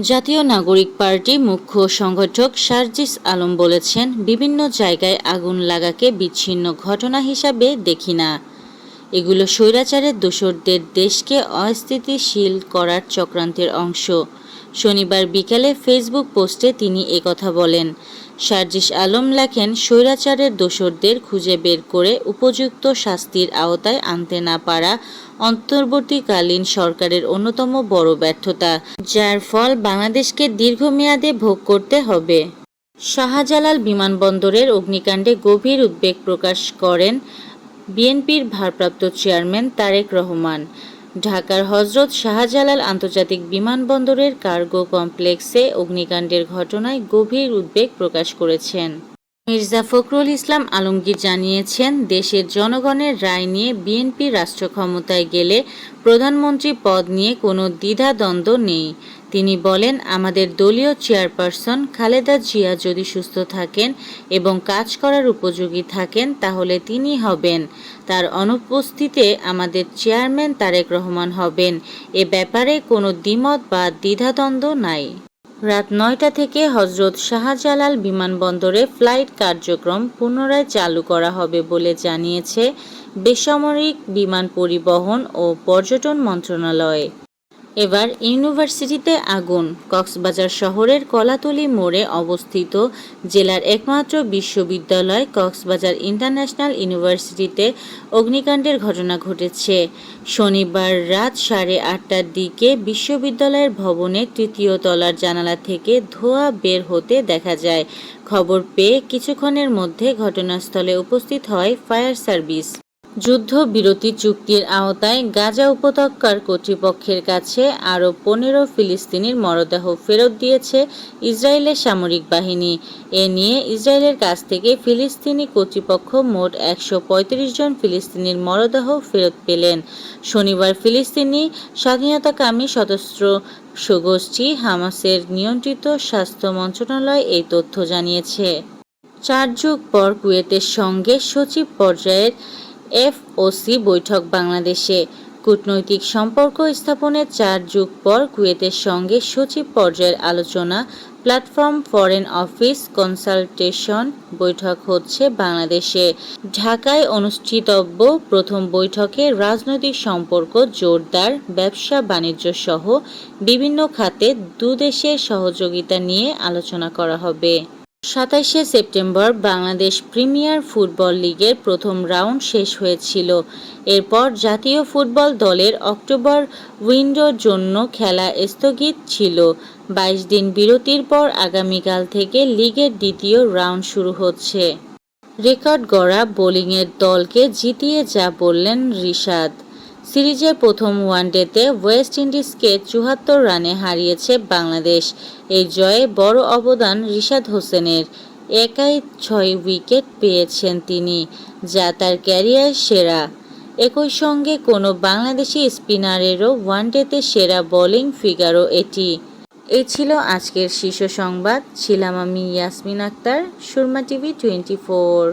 জাতীয় নাগরিক পার্টি মুখ্য সংগঠক সার্জিস আলম বলেছেন, বিভিন্ন জায়গায় আগুন লাগাকে বিচ্ছিন্ন ঘটনা হিসাবে দেখি না। এগুলো স্বৈরাচারের দোসরদের দেশকে অস্থিতিশীল করার চক্রান্তের অংশ। শনিবার বিকেলে ফেসবুক পোস্টে তিনি একথা বলেন। সার্জিস আলম লেখেন, স্বৈরাচারের দোসরদের খুঁজে বের করে উপযুক্ত শাস্তির আওতায় আনতে না পারা অন্তর্বর্তীকালীন সরকারের অন্যতম বড় ব্যর্থতা, যার ফল বাংলাদেশকে দীর্ঘমেয়াদে ভোগ করতে হবে। শাহজালাল বিমানবন্দরের অগ্নিকাণ্ডে গভীর উদ্বেগ প্রকাশ করেন বিএনপির ভারপ্রাপ্ত চেয়ারম্যান তারেক রহমান। ঢাকার হজরত শাহজালাল আন্তর্জাতিক বিমানবন্দরের কার্গো কমপ্লেক্সে অগ্নিকাণ্ডের ঘটনায় গভীর উদ্বেগ প্রকাশ করেছেন। মির্জা ফখরুল ইসলাম আলমগীর জানিয়েছেন, দেশের জনগণের রায় নিয়ে বিএনপি রাষ্ট্র ক্ষমতায় গেলে প্রধানমন্ত্রী পদ নিয়ে কোনো দ্বিধাদ্বন্দ্ব নেই। তিনি বলেন, আমাদের দলীয় চেয়ারপারসন খালেদা জিয়া যদি সুস্থ থাকেন এবং কাজ করার উপযোগী থাকেন তাহলে তিনি হবেন। তার অনুপস্থিতিতে আমাদের চেয়ারম্যান তারেক রহমান হবেন। এ ব্যাপারে কোনো দ্বিমত বা দ্বিধাদ্বন্দ্ব নাই। রাত ৯টা থেকে হজরত শাহজালাল বিমানবন্দরে ফ্লাইট কার্যক্রম পুনরায় চালু করা হবে বলে জানিয়েছে বেসামরিক বিমান পরিবহন ও পর্যটন মন্ত্রণালয়। এবার ইউনিভার্সিটিতে আগুন। কক্সবাজার শহরের কলাতলী মোড়ে অবস্থিত জেলার একমাত্র বিশ্ববিদ্যালয় কক্সবাজার ইন্টারন্যাশনাল ইউনিভার্সিটিতে অগ্নিকাণ্ডের ঘটনা ঘটেছে। শনিবার রাত 8:30টার দিকে বিশ্ববিদ্যালয়ের ভবনের ৩য় তলার জানালা থেকে ধোঁয়া বের হতে দেখা যায়। খবর পেয়ে কিছুক্ষণের মধ্যে ঘটনাস্থলে উপস্থিত হয় ফায়ার সার্ভিস। যুদ্ধবিরতি চুক্তির আওতায় গাজা উপত্যকার কর্তৃপক্ষের কাছে আরও ১৫ ফিলিস্তিনির মরদেহ ফেরত দিয়েছে ইসরায়েলের সামরিক বাহিনী। এ নিয়ে ইসরায়েলের কাছ থেকে ফিলিস্তিনি কর্তৃপক্ষ মোট ১৩৫ জন ফিলিস্তিনির মরদেহ ফেরত পেলেন। শনিবার ফিলিস্তিনি স্বাধীনতাকামী সশস্ত্র গোষ্ঠী হামাসের নিয়ন্ত্রিত স্বাস্থ্য মন্ত্রণালয় এই তথ্য জানিয়েছে। ৪ যুগ পর কুয়েতের সঙ্গে সচিব পর্যায়ের এফওসি বৈঠক বাংলাদেশে। কূটনৈতিক সম্পর্ক স্থাপনের ৪ যুগ পর কুয়েতের সঙ্গে সচিব পর্যায়ের আলোচনা প্ল্যাটফর্ম ফরেন অফিস কনসালটেশন বৈঠক হচ্ছে বাংলাদেশে। ঢাকায় অনুষ্ঠিতব্য প্রথম বৈঠকে রাজনৈতিক সম্পর্ক জোরদার, ব্যবসা বাণিজ্য সহ বিভিন্ন খাতে দুদেশের সহযোগিতা নিয়ে আলোচনা করা হবে। ২৭শে সেপ্টেম্বর বাংলাদেশ প্রিমিয়ার ফুটবল লিগের প্রথম রাউন্ড শেষ হয়েছিল। এরপর জাতীয় ফুটবল দলের অক্টোবর উইন্ডোর জন্য খেলা স্থগিত ছিল। ২২ দিন বিরতির পর আগামীকাল থেকে লিগের দ্বিতীয় রাউন্ড শুরু হচ্ছে। রেকর্ড গড়া বোলিংয়ের দলকে জিতিয়ে যা বললেন রিশাদ। সিরিজের প্রথম ওয়ানডেতে ওয়েস্ট ইন্ডিজকে ৭৪ রানে হারিয়েছে বাংলাদেশ। এই জয়ে বড় অবদান রিশাদ হোসেনের। একাই ৬ উইকেট পেয়েছেন তিনি, যা তার ক্যারিয়ার সেরা। একই সঙ্গে কোনো বাংলাদেশি স্পিনারেরও ওয়ানডেতে সেরা বোলিং ফিগারও এটি। এই ছিল আজকের শীর্ষ সংবাদ। ছিলাম আমি ইয়াসমিন আক্তার, সুরমা টিভি 24।